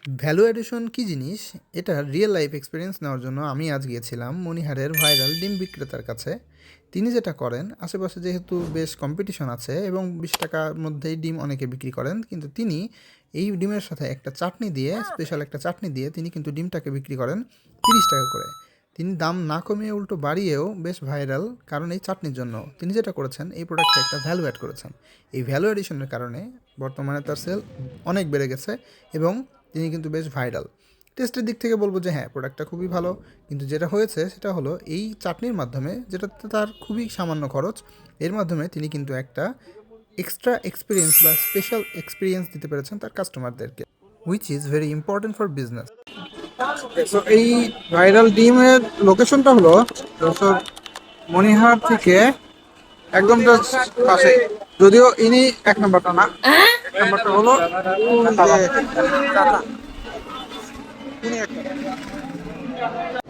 Value addition কী জিনিস এটা real life experience নেওয়ার জন্য আমি আজ গিয়েছিলাম মণিহারের ভাইরাল ডিম বিক্রেতার কাছে। তিনি যেটা করেন, আশেপাশে যেহেতু বেশ কম্পিটিশন আছে এবং 20 টাকার মধ্যেই ডিম অনেকে বিক্রি করেন, কিন্তু তিনি এই ডিমের সাথে একটা চাটনি দিয়ে, স্পেশাল একটা চাটনি দিয়ে তিনি কিন্তু ডিমটাকে বিক্রি করেন 30 টাকা করে। তিনি দাম না কমিয়ে উল্টো বাড়িয়েও বেশ ভাইরাল, কারণ এই চাটনির জন্য তিনি যেটা করেছেন এই প্রোডাক্টে একটা ভ্যালু অ্যাড করেছেন। এই ভ্যালু এডিশনের কারণে বর্তমানে তার সেল অনেক বেড়ে গেছে এবং তিনি কিন্তু বেশ ভাইরাল। টেস্টের দিক থেকে বলবো যে হ্যাঁ, প্রোডাক্টটা খুবই ভালো, কিন্তু যেটা হয়েছে সেটা হলো এই চাটনির মাধ্যমে, যেটাতে তার খুবই সামান্য খরচ, এর মাধ্যমে তিনি কিন্তু একটা এক্সট্রা এক্সপিরিয়েন্স বা স্পেশাল এক্সপিরিয়েন্স দিতে পেরেছেন তার কাস্টমারদেরকে, which is very important for business. তো এই ভাইরাল ডিমের লোকেশনটা হলো যশোর মণিহার থেকে একদম জাস্ট পাশে, যদিও ইনি 1 নম্বরটা না, 1 নম্বরটা হলো যে টাটা, ইনি 1 নম্বর।